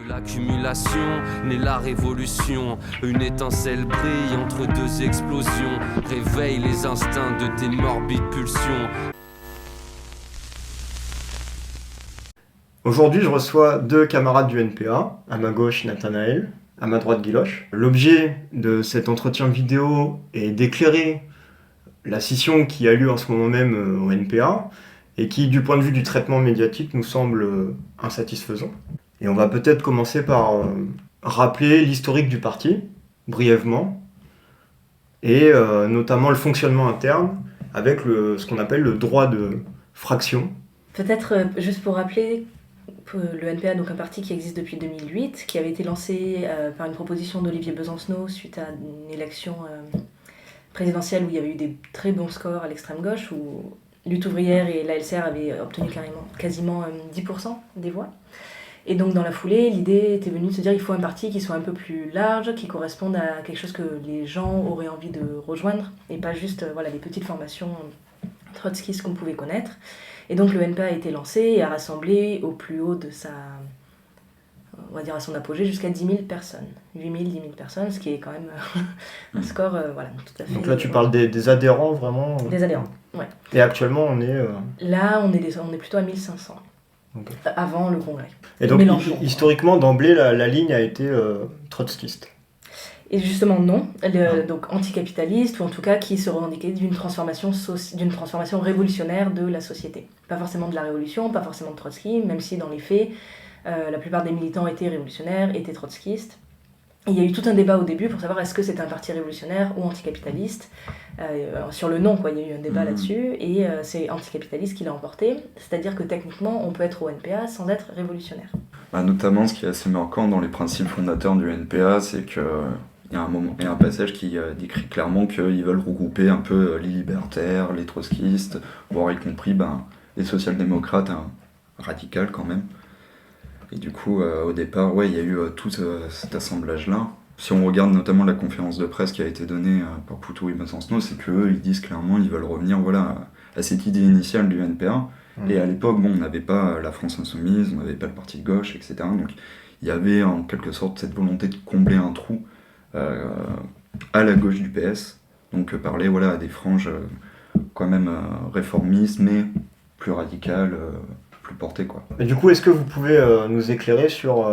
l'accumulation naît la révolution. Une étincelle brille entre deux explosions. Réveille les instincts de tes morbides pulsions. Aujourd'hui, je reçois deux camarades du NPA, à ma gauche Nathanaël, à ma droite Guiloche. L'objet de cet entretien vidéo est d'éclairer la scission qui a lieu en ce moment même au NPA et qui, du point de vue du traitement médiatique, nous semble insatisfaisant. Et on va peut-être commencer par rappeler l'historique du parti, brièvement, et notamment le fonctionnement interne avec ce qu'on appelle le droit de fraction. Peut-être juste pour rappeler, le NPA, donc un parti qui existe depuis 2008, qui avait été lancé par une proposition d'Olivier Besancenot suite à une élection présidentielle où il y avait eu des très bons scores à l'extrême gauche, où Lutte ouvrière et l'ALCR avaient obtenu quasiment 10% des voix. Et donc dans la foulée, l'idée était venue de se dire qu'il faut un parti qui soit un peu plus large, qui corresponde à quelque chose que les gens auraient envie de rejoindre, et pas juste les petites formations trotskistes qu'on pouvait connaître. Et donc le NPA a été lancé et a rassemblé au plus haut de à son apogée, jusqu'à 10 000 personnes. 8 000, 10 000 personnes, ce qui est quand même un score tout à fait... Donc là, tu parles des adhérents, vraiment Des adhérents, ouais. Et actuellement, on est... Là, on est plutôt à 1500, okay. Avant le congrès. Et donc, historiquement, d'emblée, la ligne a été trotskiste. Et justement, non. Donc anticapitaliste, ou en tout cas qui se revendiquait d'une transformation révolutionnaire de la société. Pas forcément de la révolution, pas forcément de Trotsky, même si dans les faits, la plupart des militants étaient révolutionnaires, étaient trotskistes. Et il y a eu tout un débat au début pour savoir est-ce que c'était un parti révolutionnaire ou anticapitaliste. Sur le nom, il y a eu un débat là-dessus, et c'est anticapitaliste qui l'a emporté. C'est-à-dire que techniquement, on peut être au NPA sans être révolutionnaire. Notamment, ce qui est assez marquant dans les principes fondateurs du NPA, c'est que... Il y a un passage qui décrit clairement qu'ils veulent regrouper un peu les libertaires, les trotskistes, voire y compris les social-démocrates radicaux quand même. Et du coup, au départ, il y a eu tout cet assemblage-là. Si on regarde notamment la conférence de presse qui a été donnée par Poutou et Besancenot, c'est qu'eux, ils disent clairement qu'ils veulent revenir à cette idée initiale du NPA. Et à l'époque, on n'avait pas la France Insoumise, on n'avait pas le parti de gauche, etc. Donc il y avait en quelque sorte cette volonté de combler un trou à la gauche du PS, donc parler à des franges quand même réformistes, mais plus radicales, plus portées, quoi. Et du coup, est-ce que vous pouvez nous éclairer sur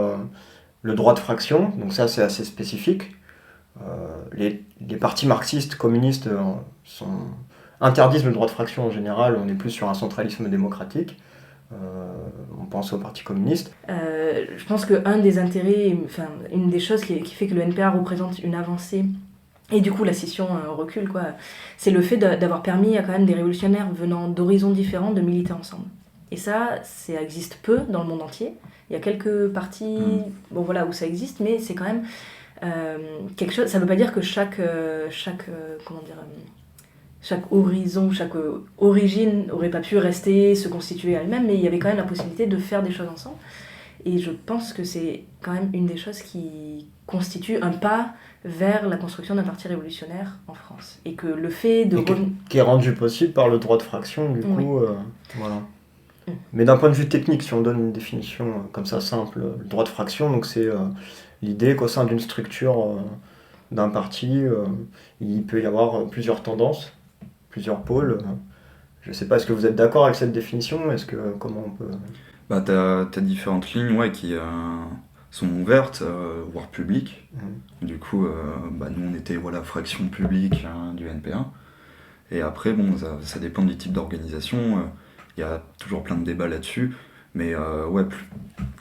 le droit de fraction? Donc ça, c'est assez spécifique. Les partis marxistes, communistes interdisent le droit de fraction en général, on est plus sur un centralisme démocratique. On pense au Parti communiste. Je pense qu'un des intérêts, une des choses qui fait que le NPA représente une avancée, et du coup la scission recule, c'est le fait d'avoir permis à quand même des révolutionnaires venant d'horizons différents de militer ensemble. Et ça existe peu dans le monde entier. Il y a quelques partis où ça existe, mais c'est quand même quelque chose. Ça ne veut pas dire que chaque horizon, chaque origine n'aurait pas pu rester, se constituer elle-même, mais il y avait quand même la possibilité de faire des choses ensemble. Et je pense que c'est quand même une des choses qui constitue un pas vers la construction d'un parti révolutionnaire en France. Et que le fait de... Qui est rendu possible par le droit de fraction, du coup. Voilà. Mais d'un point de vue technique, si on donne une définition comme ça simple, le droit de fraction, donc c'est l'idée qu'au sein d'une structure d'un parti, il peut y avoir plusieurs tendances, plusieurs pôles. Je ne sais pas, est-ce que vous êtes d'accord avec cette définition? Comment on peut... T'as différentes lignes qui sont ouvertes, voire publiques. Du coup, nous on était fraction publique du NPA. Et après, ça dépend du type d'organisation. Il y a toujours plein de débats là-dessus. Mais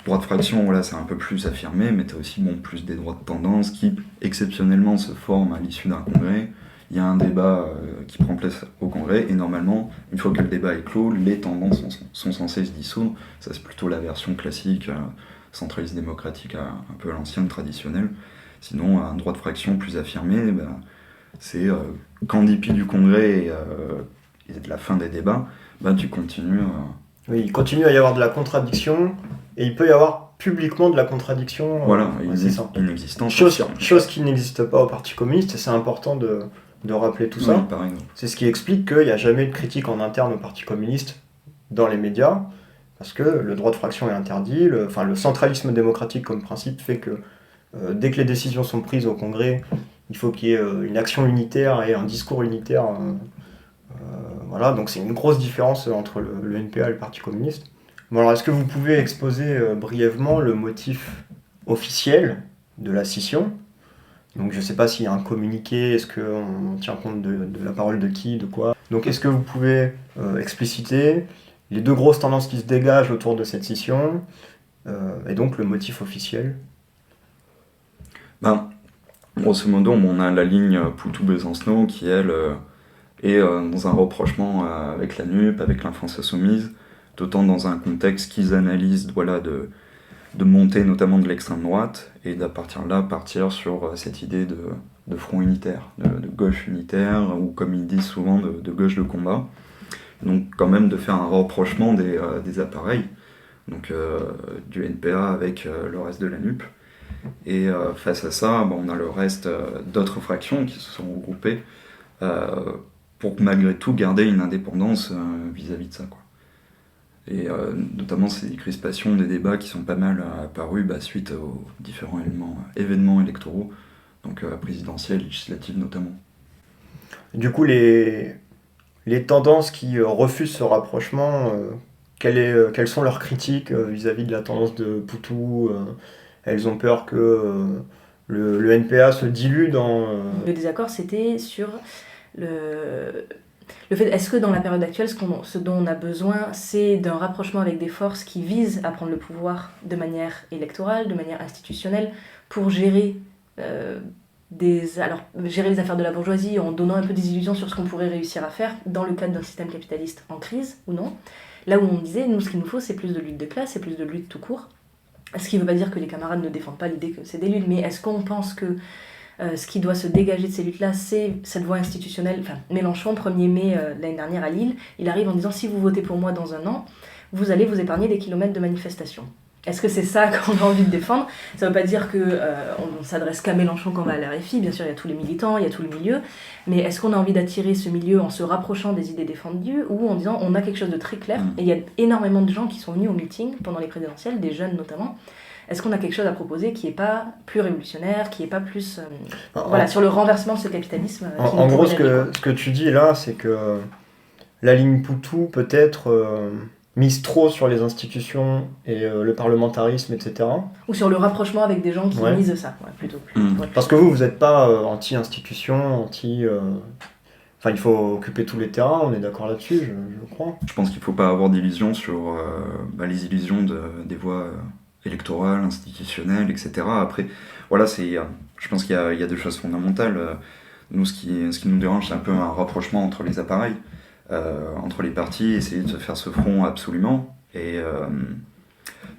droit de fraction, c'est un peu plus affirmé, mais t'as aussi plus des droits de tendance qui exceptionnellement se forment à l'issue d'un congrès. Il y a un débat qui prend place au congrès, et normalement, une fois que le débat est clos, les tendances sont censées se dissoudre. Ça, c'est plutôt la version classique, centraliste démocratique, un peu à l'ancienne, traditionnelle. Sinon, un droit de fraction plus affirmé, c'est qu'en dépit du congrès et de la fin des débats, tu continues... Oui, il continue à y avoir de la contradiction, et il peut y avoir publiquement de la contradiction. Inexistante. Chose qui n'existe pas au Parti communiste, et c'est important de rappeler tout ça. Par exemple. C'est ce qui explique qu'il n'y a jamais eu de critique en interne au Parti communiste dans les médias, Parce que le droit de fraction est interdit, le centralisme démocratique comme principe fait que dès que les décisions sont prises au Congrès, il faut qu'il y ait une action unitaire et un discours unitaire. Voilà, donc c'est une grosse différence entre le NPA et le Parti communiste. Bon, alors est-ce que vous pouvez exposer brièvement le motif officiel de la scission ? Donc je ne sais pas s'il y a un communiqué, est-ce qu'on tient compte de la parole de qui, de quoi. Donc est-ce que vous pouvez expliciter les deux grosses tendances qui se dégagent autour de cette scission, et donc le motif officiel ? Grosso modo, on a la ligne Poutou-Besancenot qui, elle, est dans un rapprochement avec la NUP, avec la France Insoumise, d'autant dans un contexte qu'ils analysent de montée notamment de l'extrême droite, et d'à partir de là partir sur cette idée de front unitaire, de gauche unitaire, ou comme ils disent souvent, de gauche de combat. Donc quand même de faire un rapprochement des appareils, donc du NPA avec le reste de la NUP. Et face à ça, on a le reste d'autres fractions qui se sont regroupées pour malgré tout garder une indépendance vis-à-vis de ça, quoi. Et notamment c'est des crispations, des débats qui sont pas mal apparus suite aux différents événements électoraux, donc présidentiels, législatifs notamment. Du coup, les tendances qui refusent ce rapprochement, quelles sont leurs critiques vis-à-vis de la tendance de Poutou ? Elles ont peur que le NPA se dilue dans... Le désaccord, c'était sur le fait, est-ce que dans la période actuelle, ce dont on a besoin, c'est d'un rapprochement avec des forces qui visent à prendre le pouvoir de manière électorale, de manière institutionnelle, pour gérer gérer les affaires de la bourgeoisie en donnant un peu des illusions sur ce qu'on pourrait réussir à faire dans le cadre d'un système capitaliste en crise ou non. Là où on disait, nous, ce qu'il nous faut, c'est plus de lutte de classe, c'est plus de lutte tout court. Ce qui ne veut pas dire que les camarades ne défendent pas l'idée que c'est des luttes, mais est-ce qu'on pense que ce qui doit se dégager de ces luttes-là, c'est cette voie institutionnelle ? Enfin, Mélenchon, 1er mai l'année dernière à Lille, il arrive en disant « si vous votez pour moi dans un an, vous allez vous épargner des kilomètres de manifestations ». Est-ce que c'est ça qu'on a envie de défendre ? Ça ne veut pas dire qu'on ne s'adresse qu'à Mélenchon quand on va à l'RFI, bien sûr il y a tous les militants, il y a tout le milieu, mais est-ce qu'on a envie d'attirer ce milieu en se rapprochant des idées défendues ou en disant on a quelque chose de très clair, et il y a énormément de gens qui sont venus au meeting pendant les présidentielles, des jeunes notamment, est-ce qu'on a quelque chose à proposer qui n'est pas plus révolutionnaire, qui n'est pas plus... sur le renversement de ce capitalisme en gros, ce que tu dis là, c'est que la ligne Poutou peut-être... mise trop sur les institutions et le parlementarisme, etc. Ou sur le rapprochement avec des gens qui misent ça, plutôt. Parce que vous n'êtes pas anti-institution, Enfin, il faut occuper tous les terrains, on est d'accord là-dessus, je crois. Je pense qu'il ne faut pas avoir d'illusions sur les illusions des voies électorales, institutionnelles, etc. Après, voilà, je pense qu'il y a deux choses fondamentales. Nous, ce qui nous dérange, c'est un peu un rapprochement entre les appareils. Entre les partis, essayer de se faire ce front absolument, et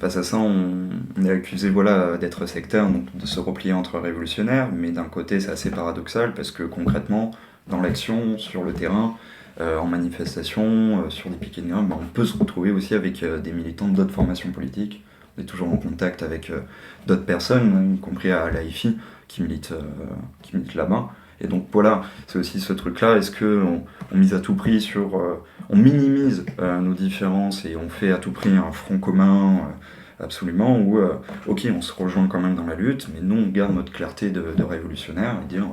face à ça on est accusé d'être sectaire, donc de se replier entre révolutionnaires, mais d'un côté c'est assez paradoxal parce que concrètement dans l'action, sur le terrain, en manifestation, sur des piquets de grève, on peut se retrouver aussi avec des militants d'autres formations politiques. On est toujours en contact avec d'autres personnes, y compris à l'AFI, qui militent là-bas. Et donc voilà, c'est aussi ce truc-là, est-ce qu'on mise à tout prix sur... on minimise nos différences et on fait à tout prix un front commun absolument, ou ok, on se rejoint quand même dans la lutte, mais nous on garde notre clarté de révolutionnaire et dire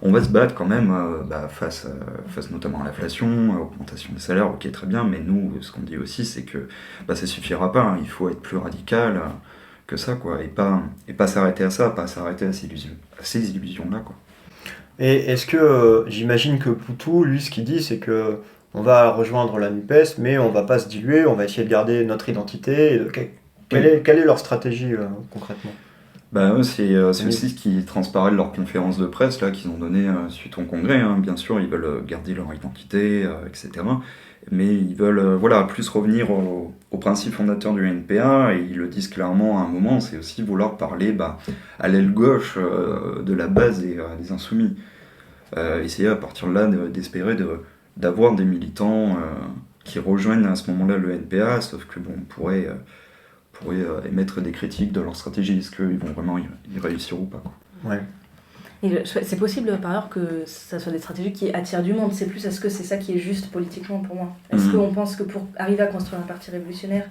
on va se battre quand même face notamment à l'inflation, à l'augmentation des salaires, ok très bien, mais nous ce qu'on dit aussi c'est que ça suffira pas, hein, il faut être plus radical que ça, quoi, et pas s'arrêter à ça, pas s'arrêter à ces illusions-là, quoi. Et est-ce que, j'imagine que Poutou, lui, ce qu'il dit, c'est que on va rejoindre la NUPES, mais on va pas se diluer, on va essayer de garder notre identité. Quelle est leur stratégie, concrètement ? C'est aussi ce qui transparaît de leur conférence de presse là, qu'ils ont donnée suite au congrès. Hein. Bien sûr, ils veulent garder leur identité, etc. Mais ils veulent plus revenir aux principes fondateurs du NPA, et ils le disent clairement à un moment, c'est aussi vouloir parler à l'aile gauche de la base des insoumis. Essayer à partir de là d'espérer d'avoir des militants qui rejoignent à ce moment-là le NPA, sauf que on pourrait émettre des critiques de leur stratégie. Est-ce qu'ils vont vraiment y réussir ou pas, quoi. Ouais. Et c'est possible par ailleurs que ça soit des stratégies qui attirent du monde. C'est plus est-ce que c'est ça qui est juste politiquement pour moi. Est-ce qu'on pense que pour arriver à construire un parti révolutionnaire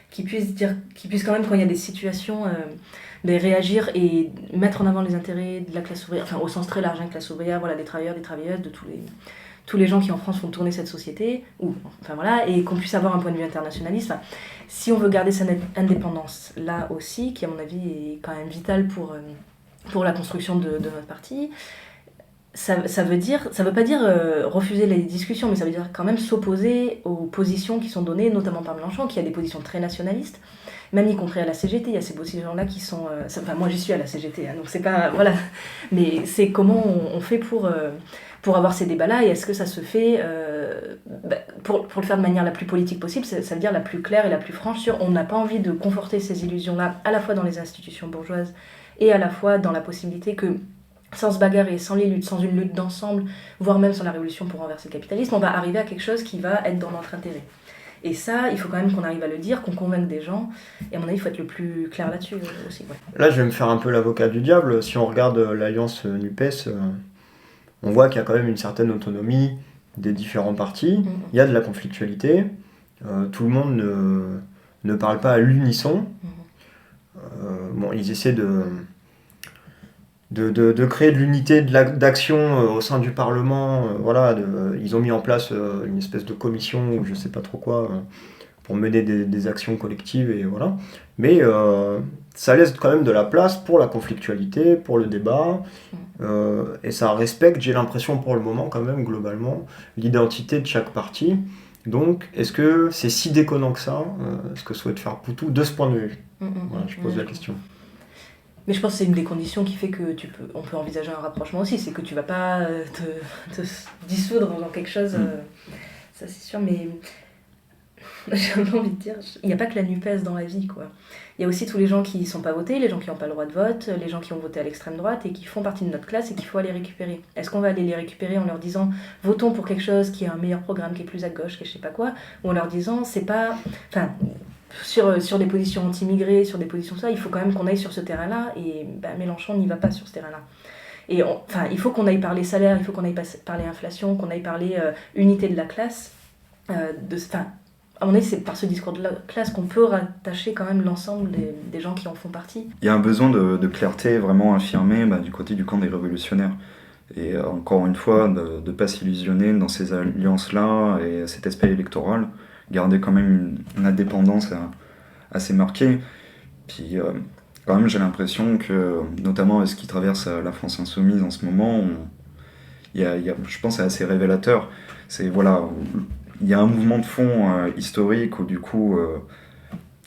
qui puisse quand même, quand il y a des situations, réagir et mettre en avant les intérêts de la classe ouvrière, enfin au sens très large, classe ouvrière, voilà, des travailleurs, des travailleuses, de tous les gens qui en France font tourner cette société, et qu'on puisse avoir un point de vue internationaliste. Enfin, si on veut garder cette indépendance là aussi, qui à mon avis est quand même vitale pour la construction de notre parti, ça veut pas dire refuser les discussions, mais ça veut dire quand même s'opposer aux positions qui sont données, notamment par Mélenchon, qui a des positions très nationalistes, même y compris à la CGT. Il y a ces positions-là qui sont... moi j'y suis à la CGT, donc c'est pas... Voilà. Mais c'est comment on fait pour avoir ces débats-là, et est-ce que ça se fait pour le faire de manière la plus politique possible, ça veut dire la plus claire et la plus franche sur on n'a pas envie de conforter ces illusions-là, à la fois dans les institutions bourgeoises, et à la fois dans la possibilité que, sans se bagarrer, sans les luttes, sans une lutte d'ensemble, voire même sans la révolution pour renverser le capitalisme, on va arriver à quelque chose qui va être dans notre intérêt. Et ça, il faut quand même qu'on arrive à le dire, qu'on convainque des gens, et à mon avis, il faut être le plus clair là-dessus aussi. Ouais. Là, je vais me faire un peu l'avocat du diable. Si on regarde l'alliance NUPES, on voit qu'il y a quand même une certaine autonomie des différents partis. Il y a de la conflictualité. Tout le monde ne parle pas à l'unisson. Ils essaient de créer de l'unité d'action au sein du Parlement. Ils ont mis en place une espèce de commission ou je sais pas trop quoi pour mener des actions collectives et voilà. Mais ça laisse quand même de la place pour la conflictualité, pour le débat, et ça respecte, j'ai l'impression pour le moment quand même globalement, l'identité de chaque parti. Donc, est-ce que c'est si déconnant que ça, ce que souhaite faire Poutou de ce point de vue? Voilà, je pose la question. Mais je pense que c'est une des conditions qui fait que on peut envisager un rapprochement aussi, c'est que tu vas pas te dissoudre dans quelque chose, ça c'est sûr, mais j'ai envie de dire, il n'y a pas que la NUPES dans la vie, quoi. Il y a aussi tous les gens qui ne sont pas votés, les gens qui n'ont pas le droit de vote, les gens qui ont voté à l'extrême droite et qui font partie de notre classe et qu'il faut aller récupérer. Est-ce qu'on va aller les récupérer en leur disant votons pour quelque chose qui a un meilleur programme, qui est plus à gauche, qui est je sais pas quoi, ou en leur disant c'est pas... Enfin, sur des positions anti-immigrés, sur des positions ça, il faut quand même qu'on aille sur ce terrain-là, et Mélenchon n'y va pas sur ce terrain-là. Et il faut qu'on aille parler salaire, il faut qu'on aille parler inflation, qu'on aille parler unité de la classe, à mon avis, c'est par ce discours de la classe qu'on peut rattacher quand même l'ensemble des gens qui en font partie. Il y a un besoin de clarté vraiment affirmé du côté du camp des révolutionnaires. Et encore une fois, de ne pas s'illusionner dans ces alliances-là et cet aspect électoral, garder quand même une indépendance assez marquée. Puis quand même, j'ai l'impression que, notamment ce qui traverse la France insoumise en ce moment, je pense que c'est assez révélateur. C'est, il y a un mouvement de fond historique où du coup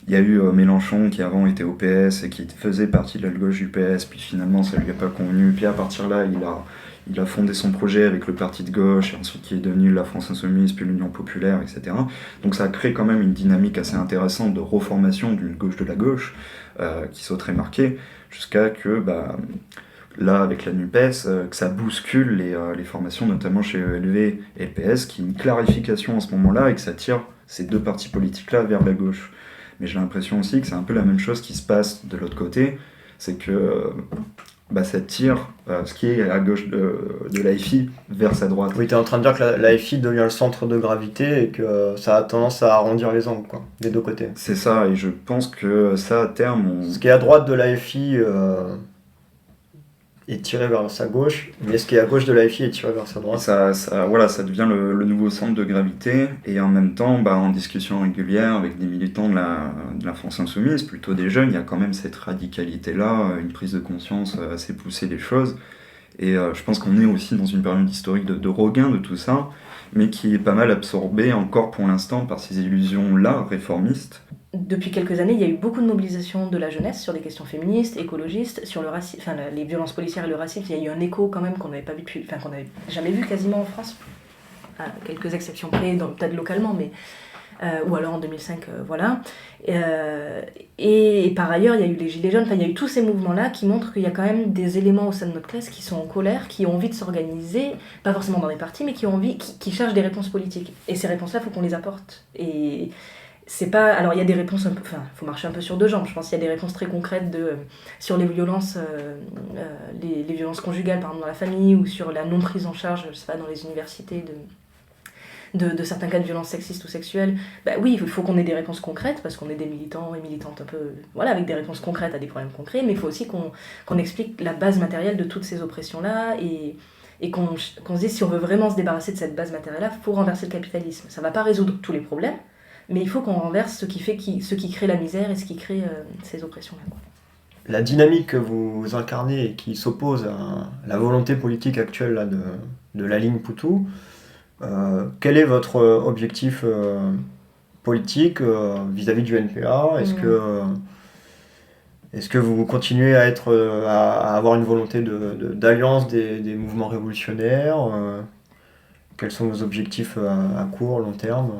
il y a eu Mélenchon qui avant était au PS et qui faisait partie de la gauche du PS, puis finalement ça lui a pas convenu, puis à partir là il a fondé son projet avec le parti de gauche, et ensuite qui est devenu la France Insoumise, puis l'Union Populaire, etc. Donc ça a créé quand même une dynamique assez intéressante de reformation d'une gauche de la gauche qui soit très marquée, jusqu'à que là, avec la NUPES, que ça bouscule les formations, notamment chez ELV et le PS, qui est une clarification en ce moment-là, et que ça tire ces deux partis politiques-là vers la gauche. Mais j'ai l'impression aussi que c'est un peu la même chose qui se passe de l'autre côté, c'est que ça tire ce qui est à gauche de l'AFI vers sa droite. Oui, tu es en train de dire que l'AFI devient le centre de gravité et que ça a tendance à arrondir les angles, quoi, des deux côtés. C'est ça, et je pense que ça, à terme... Ce qui est à droite de l'AFI... est tiré vers sa gauche, mais ce qui est à gauche de l'AFI est tiré vers sa droite. Ça devient le nouveau centre de gravité, et en même temps, en discussion régulière avec des militants de la France Insoumise, plutôt des jeunes, il y a quand même cette radicalité-là, une prise de conscience assez poussée des choses, et je pense qu'on est aussi dans une période historique de regain de tout ça, mais qui est pas mal absorbée encore pour l'instant par ces illusions-là réformistes. Depuis quelques années, il y a eu beaucoup de mobilisation de la jeunesse sur des questions féministes, écologistes, sur le racisme, les violences policières et le racisme. Il y a eu un écho quand même qu'on n'avait jamais vu quasiment en France, à quelques exceptions près, peut-être localement, mais ou alors en 2005, voilà. Et par ailleurs, il y a eu les Gilets jaunes. Il y a eu tous ces mouvements-là qui montrent qu'il y a quand même des éléments au sein de notre classe qui sont en colère, qui ont envie de s'organiser, pas forcément dans les partis, mais qui cherchent des réponses politiques. Et ces réponses-là, il faut qu'on les apporte. Et c'est pas... Alors il y a des réponses un peu... Enfin, il faut marcher un peu sur deux jambes. Je pense qu'il y a des réponses très concrètes sur les violences, les violences conjugales, par exemple, dans la famille, ou sur la non-prise en charge, je sais pas, dans les universités de certains cas de violences sexistes ou sexuelles. Bah oui, il faut qu'on ait des réponses concrètes, parce qu'on est des militants et militantes un peu... Voilà, avec des réponses concrètes à des problèmes concrets, mais il faut aussi qu'on explique la base matérielle de toutes ces oppressions-là, et qu'on se dise, si on veut vraiment se débarrasser de cette base matérielle-là, il faut renverser le capitalisme. Ça ne va pas résoudre tous les problèmes, mais il faut qu'on renverse ce qui crée la misère et ce qui crée ces oppressions-là. La dynamique que vous incarnez et qui s'oppose à la volonté politique actuelle là, de la ligne Poutou, quel est votre objectif politique vis-à-vis du NPA ? Est-ce que vous continuez à avoir une volonté d'alliance des mouvements révolutionnaires ? Quels sont vos objectifs à court, long terme ?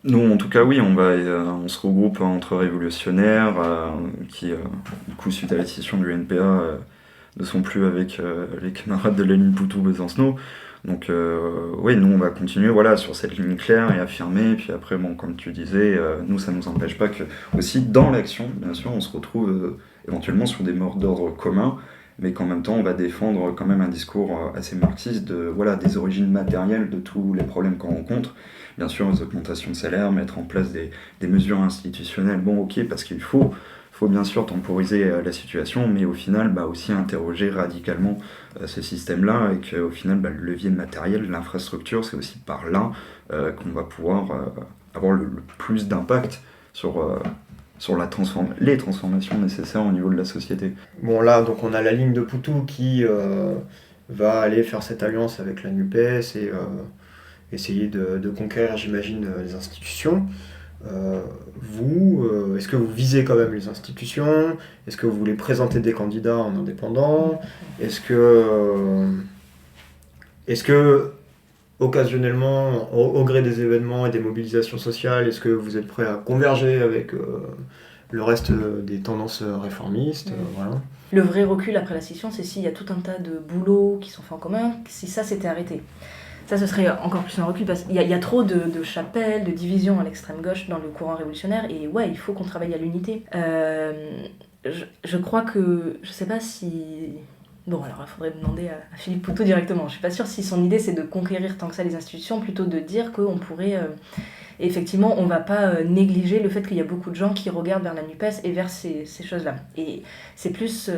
Nous, en tout cas, oui, on se regroupe entre révolutionnaires qui, du coup, suite à la scission du NPA, ne sont plus avec les camarades de la ligne Poutou-Besancenot. Donc, oui, nous, on va continuer sur cette ligne claire et affirmée. Et puis après, bon, comme tu disais, nous, ça ne nous empêche pas que, aussi, dans l'action, bien sûr, on se retrouve éventuellement sur des mots d'ordre communs, mais qu'en même temps, on va défendre quand même un discours assez marxiste des origines matérielles de tous les problèmes qu'on rencontre. Bien sûr, les augmentations de salaire, mettre en place des mesures institutionnelles, bon, ok, parce qu'il faut bien sûr temporiser la situation, mais au final, aussi interroger radicalement ce système-là, et qu'au final, le levier matériel, l'infrastructure, c'est aussi par là qu'on va pouvoir avoir le plus d'impact sur les transformations nécessaires au niveau de la société. Bon, là, donc on a la ligne de Poutou qui va aller faire cette alliance avec la NUPES et essayer de conquérir, j'imagine, les institutions. Est-ce que vous visez quand même les institutions ? Est-ce que vous voulez présenter des candidats en indépendant ? Est-ce que occasionnellement, au gré des événements et des mobilisations sociales, est-ce que vous êtes prêt à converger avec le reste des tendances réformistes ? Voilà. Le vrai recul après la scission, c'est s'il y a tout un tas de boulots qui sont faits en commun, si ça s'était arrêté. Ça, ce serait encore plus un recul, parce qu'il y a trop de chapelles, de divisions à l'extrême gauche dans le courant révolutionnaire, et ouais, il faut qu'on travaille à l'unité. Je crois que... Je sais pas si... Bon, alors il faudrait demander à Philippe Poutou directement. Je suis pas sûre si son idée c'est de conquérir tant que ça les institutions, plutôt de dire qu'on pourrait... effectivement, on va pas négliger le fait qu'il y a beaucoup de gens qui regardent vers la NUPES et vers ces choses-là. Et c'est plus...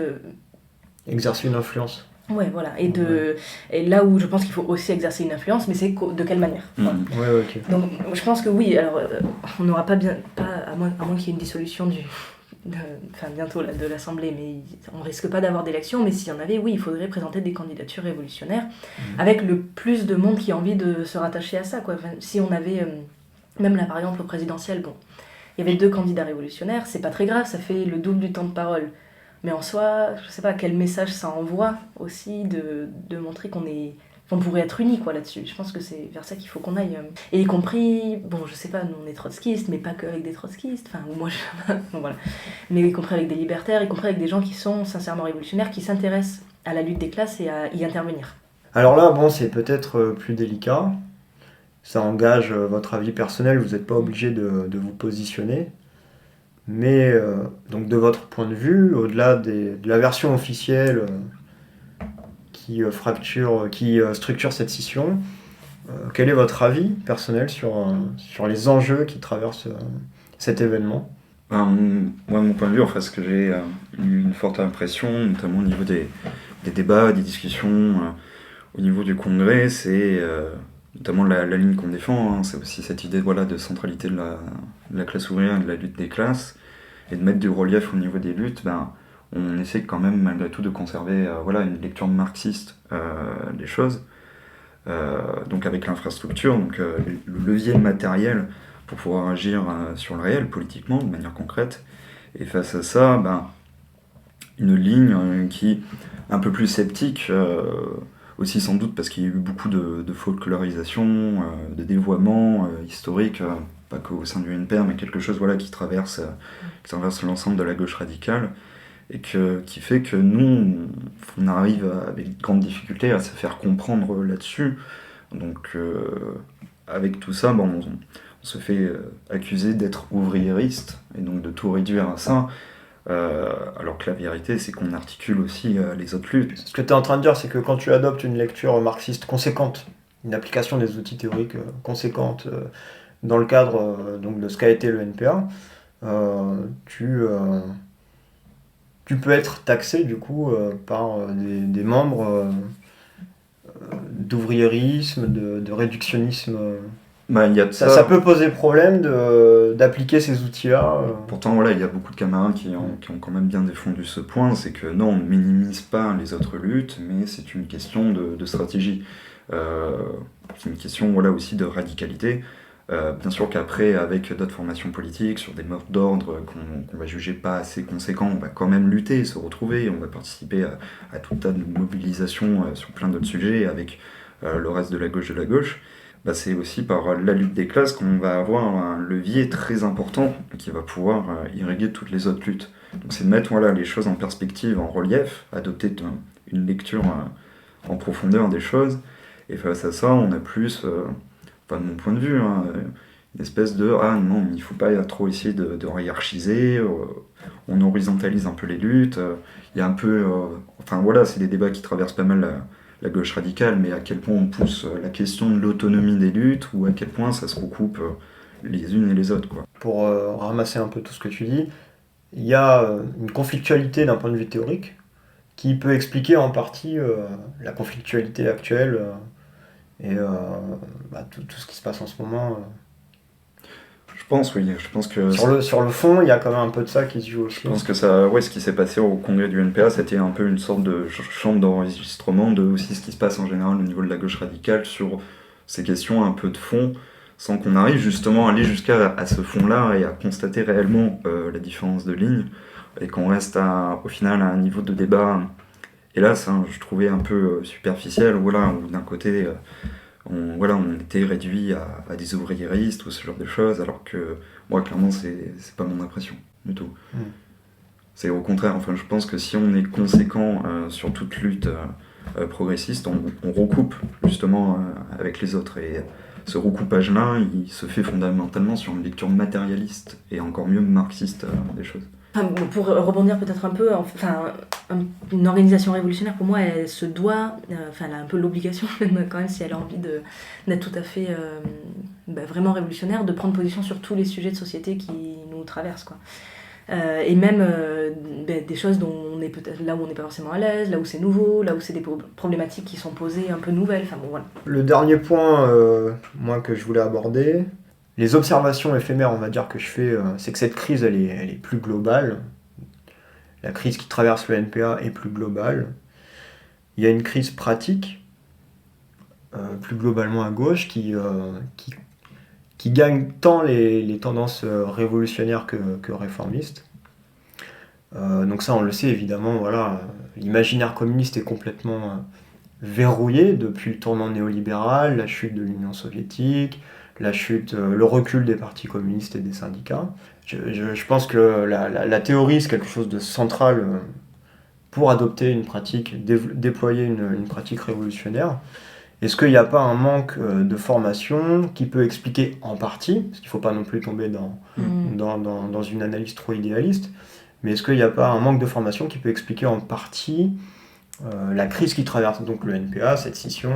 Exercer une influence. Ouais, voilà. Et là où je pense qu'il faut aussi exercer une influence, mais c'est de quelle manière. Voilà. Ouais, ok. Donc je pense que oui, alors on n'aura pas à moins qu'il y ait une dissolution bientôt là, de l'Assemblée, mais on risque pas d'avoir d'élection, mais s'il y en avait, oui, il faudrait présenter des candidatures révolutionnaires avec le plus de monde qui a envie de se rattacher à ça, quoi. Enfin, si on avait, même là par exemple au présidentiel, bon, il y avait 2 candidats révolutionnaires, c'est pas très grave, ça fait le double du temps de parole. Mais en soi, je sais pas quel message ça envoie aussi de montrer qu'on pourrait être unis là-dessus. Je pense que c'est vers ça qu'il faut qu'on aille. Et y compris, bon, je sais pas, nous on est trotskistes, mais pas qu'avec des trotskistes, enfin, moi bon, voilà. Mais y compris avec des libertaires, y compris avec des gens qui sont sincèrement révolutionnaires, qui s'intéressent à la lutte des classes et à y intervenir. Alors là, bon, c'est peut-être plus délicat. Ça engage votre avis personnel, vous n'êtes pas obligé de vous positionner. Mais donc de votre point de vue, au-delà de la version officielle qui structure cette scission, quel est votre avis personnel sur les enjeux qui traversent cet événement ? Moi, mon point de vue, ce que j'ai eu une forte impression, notamment au niveau des débats, des discussions, au niveau du congrès, c'est notamment la ligne qu'on défend, c'est aussi cette idée de centralité de la classe ouvrière et de la lutte des classes, et de mettre du relief au niveau des luttes. On essaie quand même malgré tout de conserver une lecture marxiste des choses, donc avec l'infrastructure, donc le levier matériel pour pouvoir agir sur le réel politiquement de manière concrète, et face à ça une ligne qui est un peu plus sceptique, aussi sans doute parce qu'il y a eu beaucoup de folklorisation, de dévoiement historique, pas qu'au sein du NPR, mais quelque chose qui traverse l'ensemble de la gauche radicale, et qui fait que nous, on arrive avec grande difficulté à se faire comprendre là-dessus. Donc avec tout ça, on se fait accuser d'être ouvriériste, et donc de tout réduire à ça, alors que la vérité, c'est qu'on articule aussi les autres luttes. Ce que tu es en train de dire, c'est que quand tu adoptes une lecture marxiste conséquente, une application des outils théoriques conséquente dans le cadre donc de ce qu'a été le NPA, tu peux être taxé du coup par des membres d'ouvriérisme, de réductionnisme. Il y a de Ça peut poser problème d'appliquer ces outils-là. Pourtant, voilà, il y a beaucoup de camarades qui ont quand même bien défendu ce point, c'est que non, on ne minimise pas les autres luttes, mais c'est une question de stratégie. C'est une question voilà, aussi de radicalité. Bien sûr qu'après, avec d'autres formations politiques, sur des modes d'ordre qu'on va juger pas assez conséquents, on va quand même lutter, se retrouver, on va participer à tout un tas de mobilisations sur plein d'autres sujets avec le reste de la gauche. C'est aussi par la lutte des classes qu'on va avoir un levier très important qui va pouvoir irriguer toutes les autres luttes. Donc c'est de mettre les choses en perspective, en relief, adopter une lecture en profondeur des choses, et face à ça, on a plus... de mon point de vue, une espèce de « ah non, il ne faut pas trop essayer de hiérarchiser, on horizontalise un peu les luttes, il y a un peu... c'est des débats qui traversent pas mal la gauche radicale, mais à quel point on pousse la question de l'autonomie des luttes, ou à quel point ça se recoupe les unes et les autres, quoi. Pour ramasser un peu tout ce que tu dis, il y a une conflictualité d'un point de vue théorique qui peut expliquer en partie la conflictualité actuelle et tout ce qui se passe en ce moment. Je pense que... Sur le fond, il y a quand même un peu de ça qui se joue aussi. Je pense que ce qui s'est passé au congrès du NPA, c'était un peu une sorte de chambre d'enregistrement de aussi ce qui se passe en général au niveau de la gauche radicale sur ces questions un peu de fond, sans qu'on arrive justement à aller jusqu'à ce fond-là et à constater réellement la différence de ligne, et qu'on reste au final à un niveau de débat, hélas, je trouvais un peu superficiel, où d'un côté... on était réduit à des ouvriéristes ou ce genre de choses, alors que moi, clairement, c'est pas mon impression du tout. C'est au contraire, je pense que si on est conséquent sur toute lutte progressiste, on recoupe justement avec les autres. Et ce recoupage-là, il se fait fondamentalement sur une lecture matérialiste et encore mieux marxiste des choses. Pour rebondir peut-être un peu, une organisation révolutionnaire, pour moi, elle se doit, elle a un peu l'obligation, même quand même, si elle a envie d'être tout à fait vraiment révolutionnaire, de prendre position sur tous les sujets de société qui nous traversent, quoi. Et même des choses dont on est peut-être là où on n'est pas forcément à l'aise, là où c'est nouveau, là où c'est des problématiques qui sont posées un peu nouvelles. Voilà. Le dernier point, moi, que je voulais aborder, les observations éphémères, on va dire, que je fais, c'est que cette crise, elle est plus globale. La crise qui traverse le NPA est plus globale. Il y a une crise pratique, plus globalement à gauche, qui gagne tant les tendances révolutionnaires que réformistes. Donc ça, on le sait, évidemment, l'imaginaire communiste est complètement verrouillé depuis le tournant néolibéral, la chute de l'Union soviétique, le recul des partis communistes et des syndicats. Je pense que la théorie, c'est quelque chose de central pour adopter une pratique, déployer une pratique révolutionnaire. Est-ce qu'il n'y a pas un manque de formation qui peut expliquer en partie, parce qu'il ne faut pas non plus tomber dans une analyse trop idéaliste, mais est-ce qu'il n'y a pas un manque de formation qui peut expliquer en partie la crise qui traverse donc le NPA, cette scission,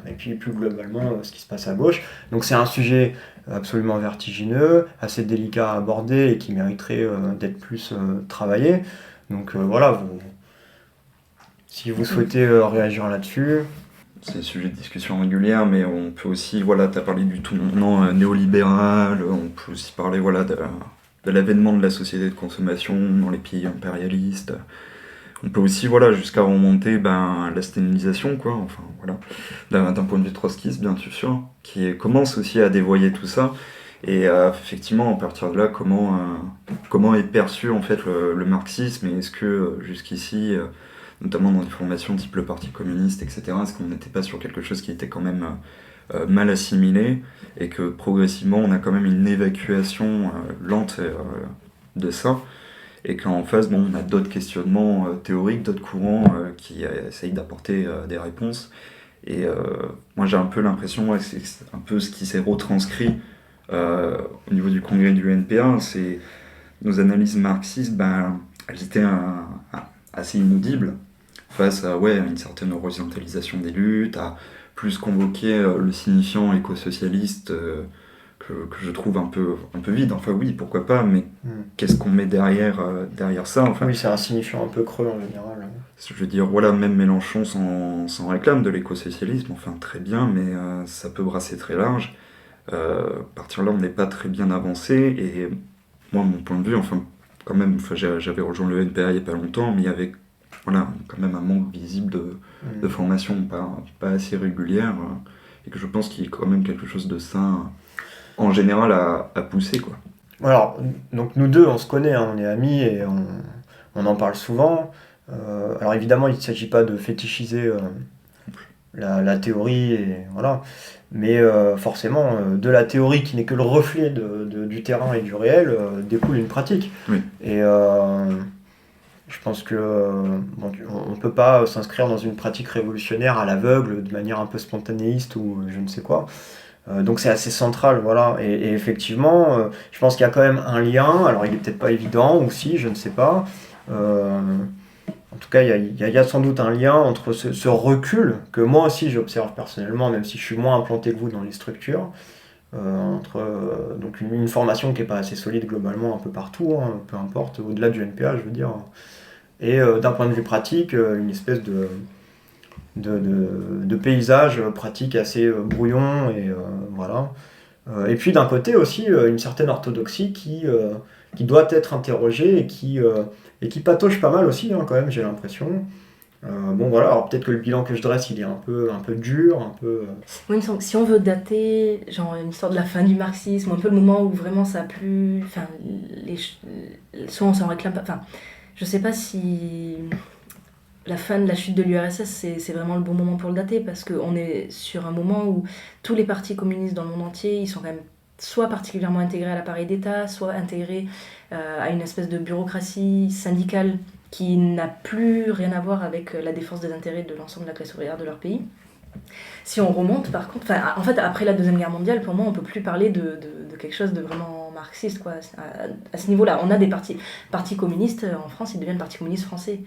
et puis plus globalement ce qui se passe à gauche. Donc c'est un sujet absolument vertigineux, assez délicat à aborder et qui mériterait d'être plus travaillé. Donc si vous souhaitez réagir là-dessus... C'est un sujet de discussion régulière, mais on peut aussi, tu as parlé du tournant néolibéral, on peut aussi parler de l'avènement de la société de consommation dans les pays impérialistes. On peut aussi jusqu'à remonter la stalinisation, d'un point de vue trotskiste, bien sûr, qui commence aussi à dévoyer tout ça. Et effectivement, à partir de là, comment est perçu en fait le marxisme, et est-ce que jusqu'ici, notamment dans des formations type le Parti communiste, etc., est-ce qu'on n'était pas sur quelque chose qui était quand même mal assimilé, et que progressivement on a quand même une évacuation lente de ça, et qu'en face, on a d'autres questionnements théoriques, d'autres courants qui essayent d'apporter des réponses. Et moi j'ai un peu l'impression que c'est un peu ce qui s'est retranscrit au niveau du congrès du NPA, nos analyses marxistes, elles étaient assez inaudibles face à une certaine horizontalisation des luttes, à plus convoquer le signifiant éco-socialiste que je trouve un peu vide. Enfin oui, pourquoi pas, mais qu'est-ce qu'on met derrière ça Oui, c'est un signifiant un peu creux en général. Je veux dire, même Mélenchon s'en réclame de l'éco-socialisme, enfin très bien, mais ça peut brasser très large. À partir de là, on n'est pas très bien avancé, et moi, mon point de vue, quand même, j'avais rejoint le NPA il n'y a pas longtemps, mais il y avait quand même un manque visible de formation pas assez régulière, et que je pense qu'il y a quand même quelque chose de sain en général à pousser, quoi. Alors, donc nous deux, on se connaît, hein, on est amis et on en parle souvent. Alors évidemment, il ne s'agit pas de fétichiser la théorie, et voilà. Mais forcément, de la théorie qui n'est que le reflet du terrain et du réel, découle une pratique. Oui. Et je pense que on ne peut pas s'inscrire dans une pratique révolutionnaire à l'aveugle, de manière un peu spontanéiste ou je ne sais quoi. Donc c'est assez central, voilà. Et effectivement, je pense qu'il y a quand même un lien. Alors il est peut-être pas évident, ou si, je ne sais pas. En tout cas, il y a sans doute un lien entre ce recul que moi aussi j'observe personnellement, même si je suis moins implanté que vous dans les structures, entre donc une formation qui n'est pas assez solide globalement un peu partout, hein, peu importe, au-delà du NPA, je veux dire, et d'un point de vue pratique, une espèce de paysage pratique assez brouillon, et voilà. Et puis d'un côté aussi une certaine orthodoxie qui doit être interrogée et qui patauge pas mal aussi, hein, quand même, j'ai l'impression. Alors peut-être que le bilan que je dresse, il est un peu dur, un peu... Oui, si on veut dater, genre une sorte de la fin du marxisme, un peu le moment où vraiment ça a plus... Enfin, soit on s'en réclame pas... Enfin, je sais pas si la fin de la chute de l'URSS, c'est vraiment le bon moment pour le dater, parce qu'on est sur un moment où tous les partis communistes dans le monde entier, ils sont quand même soit particulièrement intégrés à l'appareil d'État, soit intégrés à une espèce de bureaucratie syndicale qui n'a plus rien à voir avec la défense des intérêts de l'ensemble de la classe ouvrière de leur pays. Si on remonte, par contre, en fait, après la Deuxième Guerre mondiale, pour moi, on peut plus parler de quelque chose de vraiment marxiste, quoi. À ce niveau-là, on a des partis communistes en France, ils deviennent partis communistes français.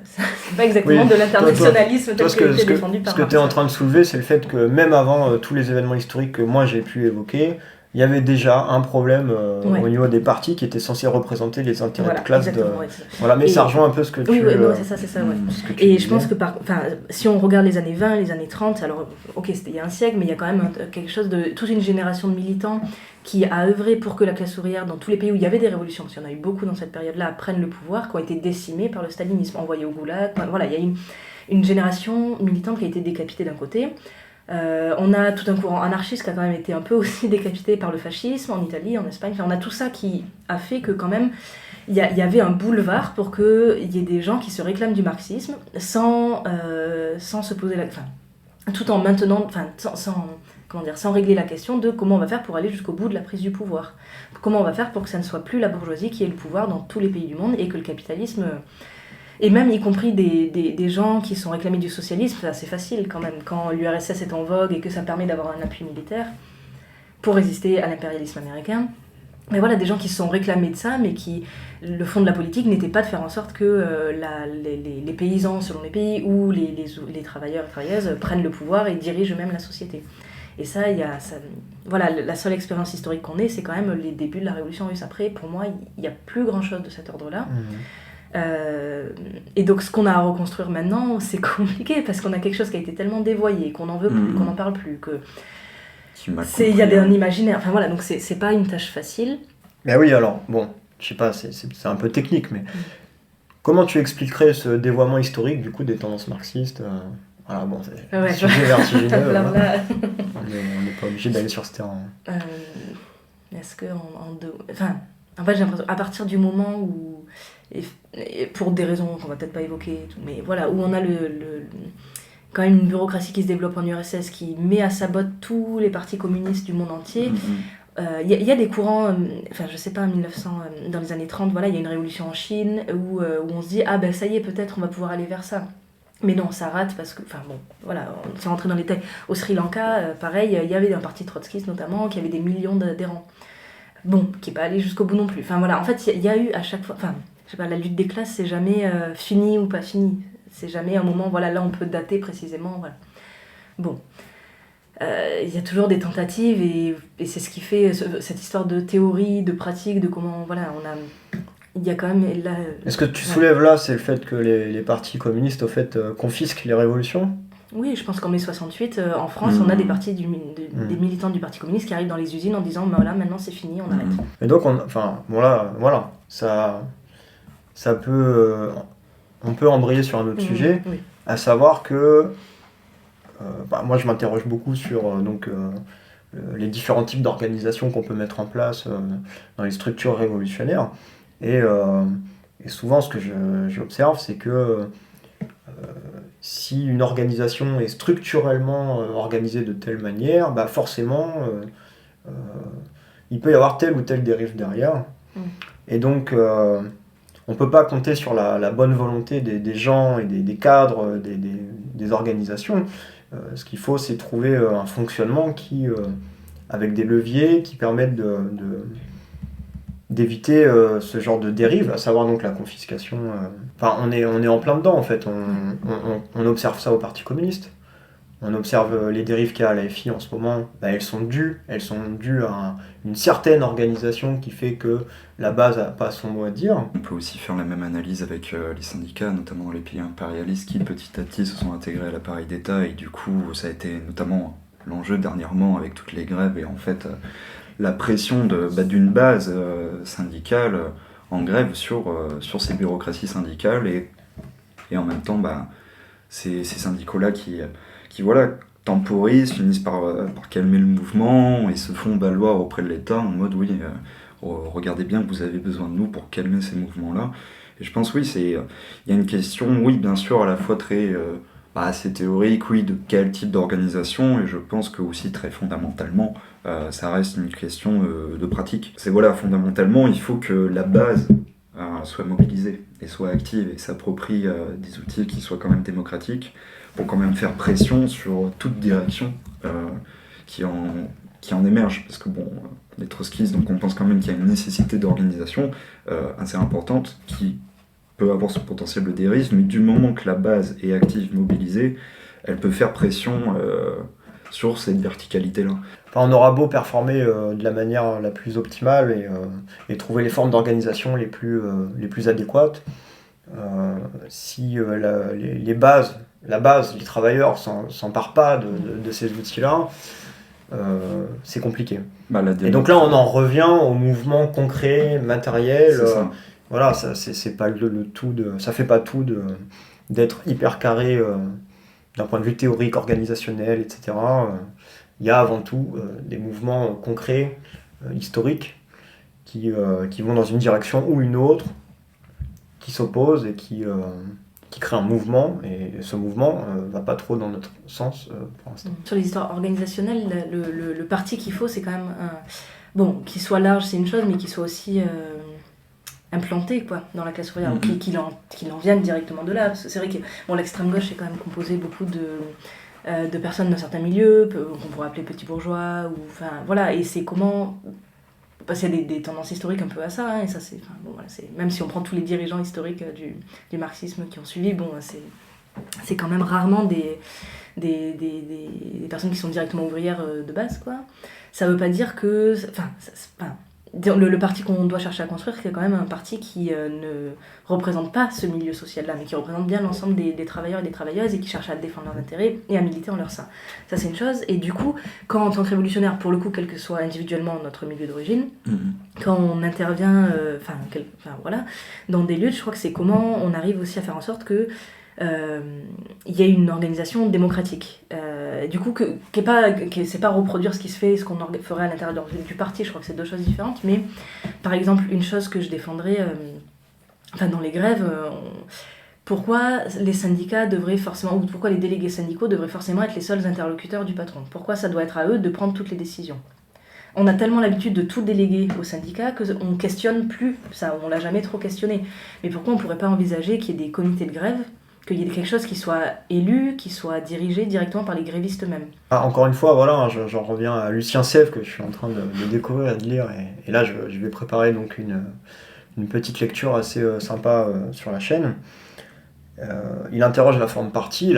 C'est pas exactement de l'internationalisme tel qu'il a été défendu par Marx. Ce que tu es en train de soulever, c'est le fait que même avant tous les événements historiques que moi j'ai pu évoquer, il y avait déjà un problème au niveau des partis qui étaient censés représenter les intérêts de classe. Voilà, mais ça rejoint un peu ce que tu... Oui, c'est ça, ouais. Et je pense que si on regarde les années 20, les années 30, alors ok, c'était il y a un siècle, mais il y a quand même quelque chose de... toute une génération de militants qui a œuvré pour que la classe ouvrière, dans tous les pays où il y avait des révolutions, parce qu'il y en a eu beaucoup dans cette période-là, prenne le pouvoir, qui ont été décimés par le stalinisme, envoyés au goulag. Voilà, il y a une génération militante qui a été décapitée d'un côté. On a tout un courant anarchiste qui a quand même été un peu aussi décapité par le fascisme en Italie, en Espagne. Enfin, on a tout ça qui a fait que quand même il y avait un boulevard pour qu'il y ait des gens qui se réclament du marxisme sans se poser tout en maintenant, sans régler la question de comment on va faire pour aller jusqu'au bout de la prise du pouvoir. Comment on va faire pour que ça ne soit plus la bourgeoisie qui ait le pouvoir dans tous les pays du monde et que le capitalisme... Et même y compris des gens qui sont réclamés du socialisme, c'est facile quand même, quand l'URSS est en vogue et que ça permet d'avoir un appui militaire pour résister à l'impérialisme américain. Mais voilà, des gens qui se sont réclamés de ça, mais qui, le fond de la politique n'était pas de faire en sorte que les paysans, selon les pays, ou les travailleurs et travailleuses prennent le pouvoir et dirigent eux-mêmes la société. Et ça, voilà, la seule expérience historique qu'on ait, c'est quand même les débuts de la Révolution russe. Après, pour moi, il n'y a plus grand-chose de cet ordre-là. Et donc ce qu'on a à reconstruire maintenant, c'est compliqué parce qu'on a quelque chose qui a été tellement dévoyé, qu'on n'en veut plus, qu'on n'en parle plus, que il y a un imaginaire. Enfin voilà, donc c'est pas une tâche facile. Mais oui, alors bon, je sais pas, c'est un peu technique, mais comment tu expliquerais ce dévoiement historique du coup des tendances marxistes? Voilà, bon, c'est un sujet vertigineux. On n'est pas obligé d'aller sur ce terrain. Est-ce que en fait, j'ai l'impression à partir du moment où et pour des raisons qu'on va peut-être pas évoquer, mais voilà, où on a quand même une bureaucratie qui se développe en URSS, qui met à sa botte tous les partis communistes du monde entier. Il y a des courants, je sais pas, dans les années 30, voilà, il y a une révolution en Chine où on se dit, ah ben ça y est, peut-être on va pouvoir aller vers ça. Mais non, ça rate parce que, enfin bon, voilà, sans rentrer dans les détails. Au Sri Lanka, pareil, il y avait un parti trotskiste notamment qui avait des millions d'adhérents. Bon, qui n'est pas allé jusqu'au bout non plus. Enfin voilà, en fait, il y a eu à chaque fois, enfin, je sais pas, la lutte des classes, c'est jamais fini ou pas fini. C'est jamais un moment, voilà, là on peut dater précisément, voilà. Bon. Il y a toujours des tentatives et c'est ce qui fait cette histoire de théorie, de pratique, de comment, voilà, il y a quand même là... Est-ce que tu soulèves là, c'est le fait que les partis communistes, au fait, confisquent les révolutions ? Oui, je pense qu'en mai 68, en France, on a des partis des militants du Parti communiste qui arrivent dans les usines en disant, voilà, maintenant c'est fini, on arrête. Et donc, voilà, ça peut... on peut embrayer sur un autre sujet, oui. à savoir que... moi, je m'interroge beaucoup sur les différents types d'organisations qu'on peut mettre en place dans les structures révolutionnaires. Et souvent, ce que j'observe, c'est que si une organisation est structurellement organisée de telle manière, forcément, il peut y avoir telle ou telle dérive derrière. Et donc, on ne peut pas compter sur la bonne volonté des gens et des cadres des organisations. Ce qu'il faut, c'est trouver un fonctionnement avec des leviers qui permettent d'éviter ce genre de dérive, à savoir donc la confiscation. On est en plein dedans, en fait. On observe ça au Parti communiste. On observe les dérives qu'il y a à la FI en ce moment. Elles sont dues à une certaine organisation qui fait que la base n'a pas son mot à dire. On peut aussi faire la même analyse avec les syndicats, notamment dans les pays impérialistes qui petit à petit se sont intégrés à l'appareil d'État et du coup ça a été notamment l'enjeu dernièrement avec toutes les grèves et en fait la pression d'une base syndicale en grève sur ces bureaucraties syndicales et en même temps ces syndicats-là qui voilà, temporisent, finissent par calmer le mouvement et se font valoir auprès de l'État en mode oui, regardez bien que vous avez besoin de nous pour calmer ces mouvements-là. Et je pense oui, il y a une question, oui, bien sûr, à la fois très assez théorique, oui, de quel type d'organisation, et je pense que aussi très fondamentalement, ça reste une question de pratique. C'est voilà, fondamentalement, il faut que la base soit mobilisée et soit active et s'approprie des outils qui soient quand même démocratiques pour quand même faire pression sur toute direction qui en émerge. Parce que bon, les trotskistes, donc on pense quand même qu'il y a une nécessité d'organisation assez importante qui peut avoir son potentiel de dérive, mais du moment que la base est active, mobilisée, elle peut faire pression sur cette verticalité-là. On aura beau performer de la manière la plus optimale et trouver les formes d'organisation les plus adéquates, si la base, les travailleurs s'emparent pas de ces outils-là, c'est compliqué. Et donc là, on en revient au mouvement concret, matériel. Voilà, ça c'est pas le tout ça fait pas tout d'être hyper carré d'un point de vue théorique, organisationnel, etc. Il y a avant tout des mouvements concrets, historiques, qui vont dans une direction ou une autre, qui s'opposent et qui créent un mouvement, et ce mouvement va pas trop dans notre sens pour l'instant. Sur les histoires organisationnelles, le parti qu'il faut, c'est quand même qu'il soit large, c'est une chose, mais qu'il soit aussi implanté dans la classe ouvrière, qu'il en vienne directement de là. Parce que c'est vrai que l'extrême gauche est quand même composée beaucoup de personnes d'un certain milieu, qu'on pourrait appeler petits bourgeois, et c'est comment... Parce qu'il y a des tendances historiques un peu à ça, et ça c'est... même si on prend tous les dirigeants historiques du marxisme qui ont suivi, c'est quand même rarement des personnes qui sont directement ouvrières de base, quoi. Ça veut pas dire que... Le parti qu'on doit chercher à construire, c'est quand même un parti qui ne représente pas ce milieu social-là, mais qui représente bien l'ensemble des travailleurs et des travailleuses et qui cherche à défendre leurs intérêts et à militer en leur sein. Ça, c'est une chose. Et du coup, quand en tant que révolutionnaire, pour le coup, quel que soit individuellement notre milieu d'origine, quand on intervient dans des luttes, je crois que c'est comment on arrive aussi à faire en sorte que il y a une organisation démocratique. Du coup, c'est pas reproduire ce qui se fait, ce qu'on ferait à l'intérieur du parti, je crois que c'est deux choses différentes, mais par exemple, une chose que je défendrais dans les grèves, pourquoi les syndicats devraient forcément, ou pourquoi les délégués syndicaux devraient forcément être les seuls interlocuteurs du patron? Pourquoi ça doit être à eux de prendre toutes les décisions? On a tellement l'habitude de tout déléguer au syndicat qu'on ne questionne plus ça, on l'a jamais trop questionné. Mais pourquoi on ne pourrait pas envisager qu'il y ait des comités de grève qu'il y ait quelque chose qui soit élu, qui soit dirigé directement par les grévistes eux-mêmes. Encore une fois, voilà, j'en reviens à Lucien Sèvres que je suis en train de découvrir et de lire, et là je vais préparer donc une petite lecture assez sympa sur la chaîne. Il interroge la forme parti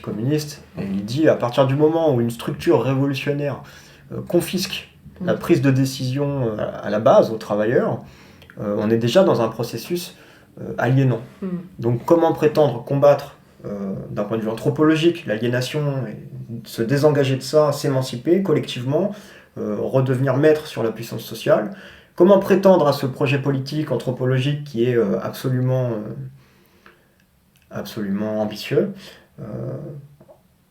communiste, et il dit à partir du moment où une structure révolutionnaire confisque la prise de décision à la base aux travailleurs, on est déjà dans un processus aliénant. Donc comment prétendre combattre d'un point de vue anthropologique l'aliénation, et se désengager de ça, s'émanciper collectivement, redevenir maître sur la puissance sociale? Comment prétendre à ce projet politique, anthropologique qui est absolument ambitieux,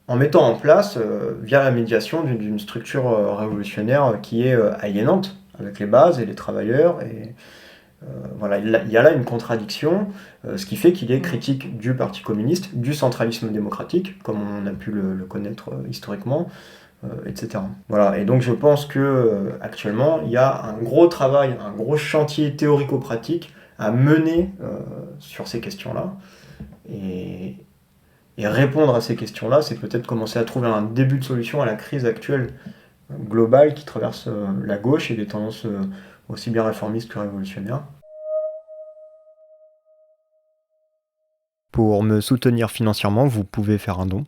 en mettant en place, via la médiation d'une structure révolutionnaire qui est aliénante, avec les bases et les travailleurs, et voilà, il y a là une contradiction, ce qui fait qu'il est critique du Parti communiste, du centralisme démocratique, comme on a pu le connaître historiquement, etc. Voilà, et donc je pense que actuellement il y a un gros travail, un gros chantier théorico-pratique à mener sur ces questions-là, et répondre à ces questions-là, c'est peut-être commencer à trouver un début de solution à la crise actuelle globale qui traverse la gauche et des tendances aussi bien réformistes que révolutionnaires. Pour me soutenir financièrement, vous pouvez faire un don.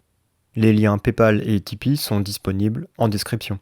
Les liens PayPal et Tipeee sont disponibles en description.